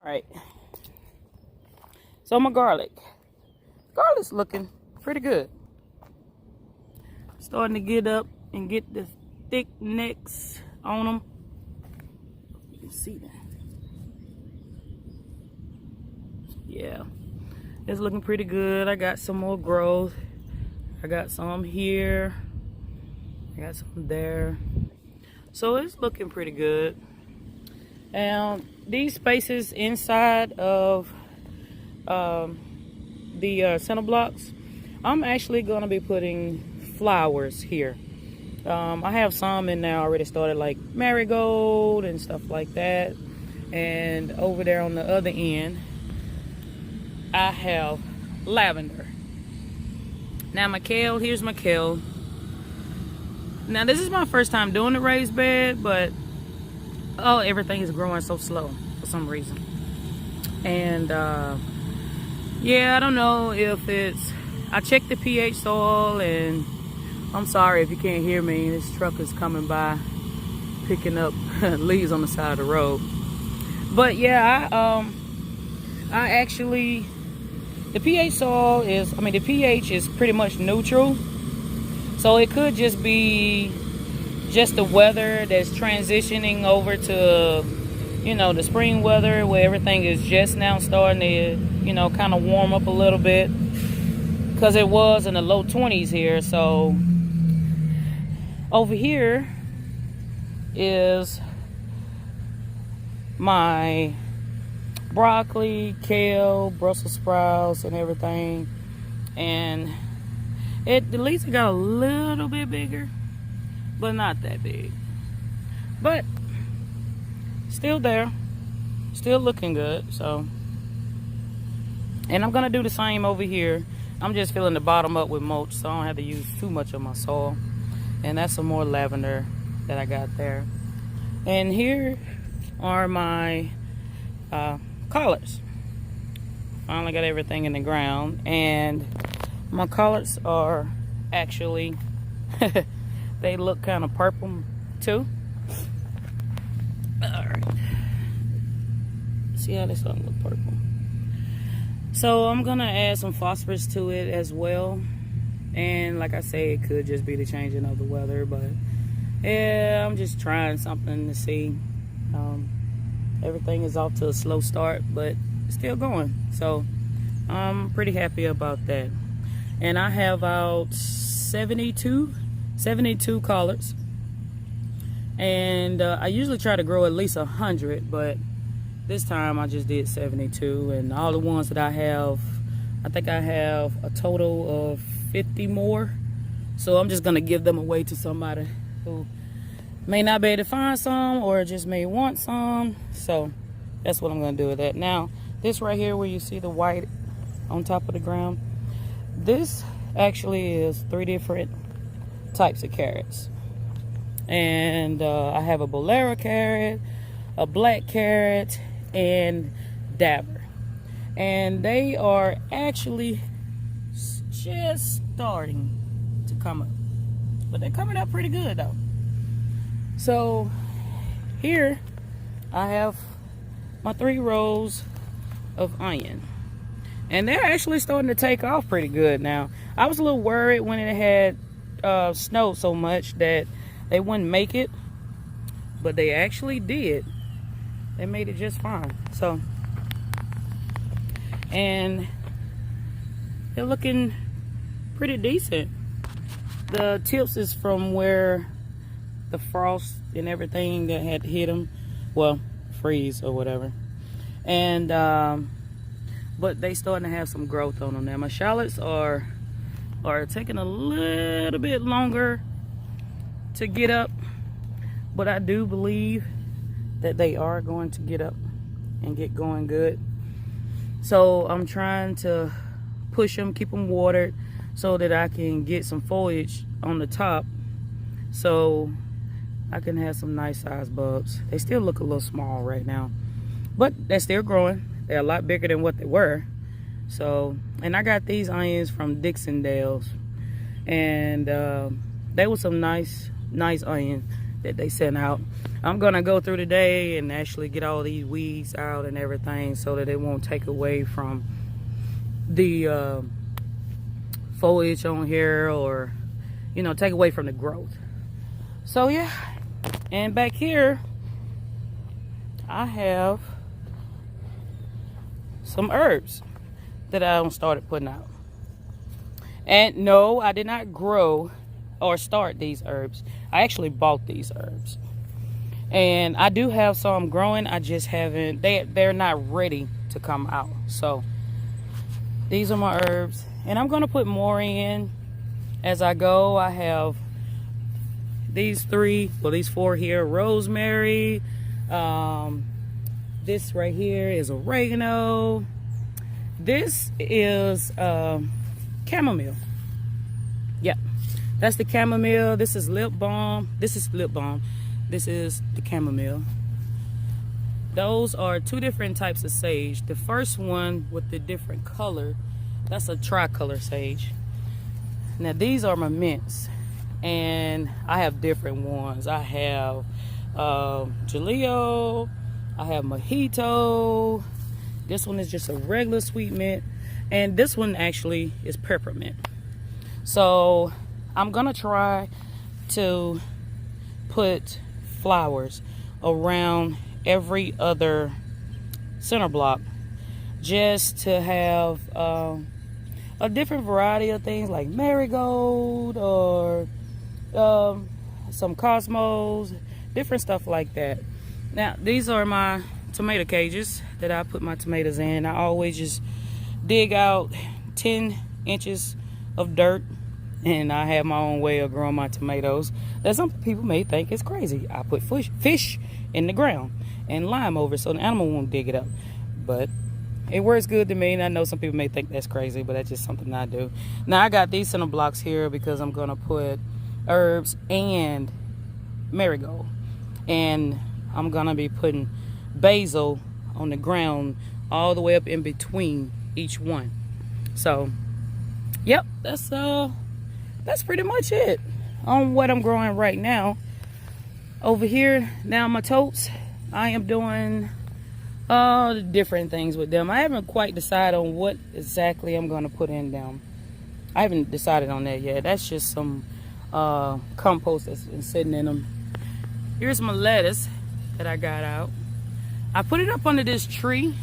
Right. So my garlic's looking pretty good. Starting to get up and get the thick necks on them. You can see that. Yeah, it's looking pretty good. I got some more growth. I got some here. I got some there. So it's looking pretty good. And these spaces inside of the center blocks, I'm actually going to be putting flowers here. I have some in there already started, like marigold and stuff like that. And over there on the other end, I have lavender. Now my kale, here's my kale. Now this is my first time doing the raised bed, but oh, everything is growing so slow for some reason. And yeah, I don't know if it's, I checked the pH soil, and I'm sorry if you can't hear me. This truck is coming by picking up leaves on the side of the road. But yeah, I actually, the pH soil is, the pH is pretty much neutral. So it could just be just the weather that's transitioning over to, the spring weather, where everything is just now starting to, kind of warm up a little bit. Because it was in the low 20s here. So over here is my broccoli, kale, Brussels sprouts, and everything. And the leaves got a little bit bigger, but not that big. But still there, still looking good. So, and I'm gonna do the same over here. I'm just filling the bottom up with mulch, so I don't have to use too much of my soil. And that's some more lavender that I got there. And here are my collards. Finally got everything in the ground, and my collards are actually they look kind of purple too. All right, see how they start to look purple. So I'm gonna add some phosphorus to it as well. And like I say, it could just be the changing of the weather, but yeah, I'm just trying something to see. Everything is off to a slow start, but still going. So I'm pretty happy about that. And I have out 72 collards. And I usually try to grow at least 100, but this time I just did 72. And all the ones that I have, I think I have a total of 50 more. So I'm just gonna give them away to somebody who may not be able to find some, or just may want some. So that's what I'm gonna do with that. Now, this right here where you see the white on top of the ground, this actually is 3 different types of carrots. And I have a Bolero carrot, a black carrot, and dabber. And they are actually just starting to come up. But they're coming up pretty good though. So here I have my 3 rows of onion. And they're actually starting to take off pretty good now. I was a little worried when it had snowed so much that they wouldn't make it. But they actually did. They made it just fine. So, and they're looking pretty decent. The tips is from where the frost and everything that had hit them, well, freeze or whatever. And but they starting to have some growth on them now. My shallots are taking a little bit longer to get up, but I do believe that they are going to get up and get going good. So I'm trying to push them, keep them watered, so that I can get some foliage on the top, so I can have some nice sized bulbs. They still look a little small right now, but they're still growing. They're a lot bigger than what they were. So, and I got these onions from Dixondale's, and they were some nice onions. that they sent out. I'm gonna go through today and actually get all these weeds out and everything so that it won't take away from the foliage on here, or you know, take away from the growth. So yeah, and back here I have some herbs that I started putting out. And no, I did not grow or start these herbs. I actually bought these herbs. And I do have some growing. I just haven't, they're not ready to come out. So these are my herbs. And I'm going to put more in as I go. I have these these four here. Rosemary. This right here is oregano. This is chamomile. Yep, that's the chamomile. This is lip balm. This is lip balm. This is the chamomile. Those are two different types of sage. The first one with the different color, that's a tricolor sage. Now these are my mints, and I have different ones. I have Jaleo, I have mojito. This one is just a regular sweet mint, and this one actually is peppermint. So I'm gonna try to put flowers around every other center block, just to have a different variety of things like marigold or some cosmos, different stuff like that. Now these are my tomato cages that I put my tomatoes in. I always just dig out 10 inches of dirt, and I have my own way of growing my tomatoes that some people may think is crazy. I put fish in the ground and lime over it so the animal won't dig it up, but it works good to me. And I know some people may think that's crazy, but that's just something I do. Now I got these center blocks here because I'm gonna put herbs and marigold, and I'm gonna be putting basil on the ground all the way up in between each one. So yep, that's pretty much it on what I'm growing right now. Over here now, my totes, I am doing different things with them. I haven't quite decided on what exactly I'm going to put in them. I haven't decided on that yet. That's just some compost that's been sitting in them. Here's my lettuce that I got out. I put it up under this tree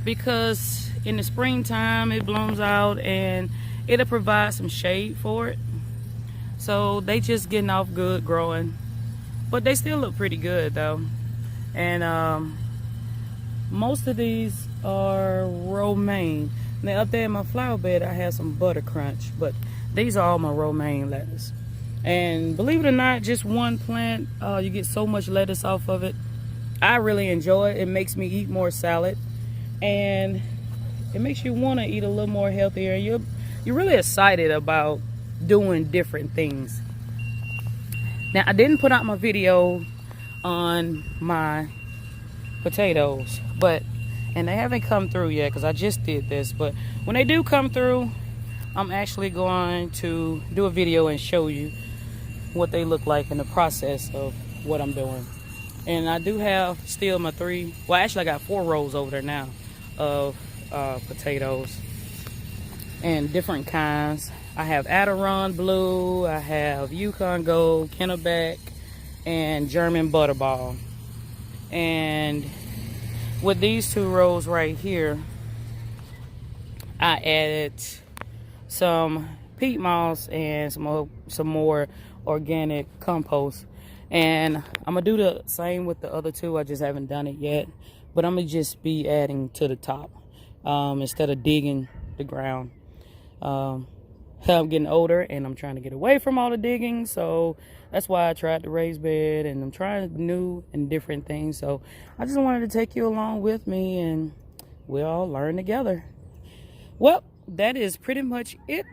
because in the springtime it blooms out and it'll provide some shade for it. So they just getting off good growing, but they still look pretty good though. And most of these are romaine. Now up there in my flower bed I have some butter crunch, but these are all my romaine lettuce. And believe it or not, just one plant, you get so much lettuce off of it. I really enjoy it. It makes me eat more salad, and it makes you want to eat a little more healthier. You're really excited about doing different things. Now I didn't put out my video on my potatoes, and they haven't come through yet because I just did this, but when they do come through, I'm actually going to do a video and show you what they look like in the process of what I'm doing. And I do have still my actually I got 4 rows over there now of potatoes and different kinds. I have Adiron Blue, I have Yukon Gold, Kennebec, and German Butterball. And with these 2 rows right here, I added some peat moss and some more organic compost. And I'm gonna do the same with the other 2. I just haven't done it yet, but I'm gonna just be adding to the top instead of digging the ground. I'm getting older and I'm trying to get away from all the digging, so that's why I tried the raised bed, and I'm trying new and different things. So I just wanted to take you along with me and we'll all learn together. Well, that is pretty much it,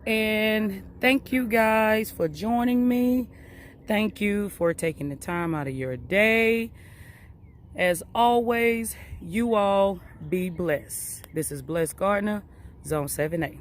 and thank you guys for joining me. Thank you for taking the time out of your day. As always, you all be blessed. This is Blessed Gardener, Zone 7A.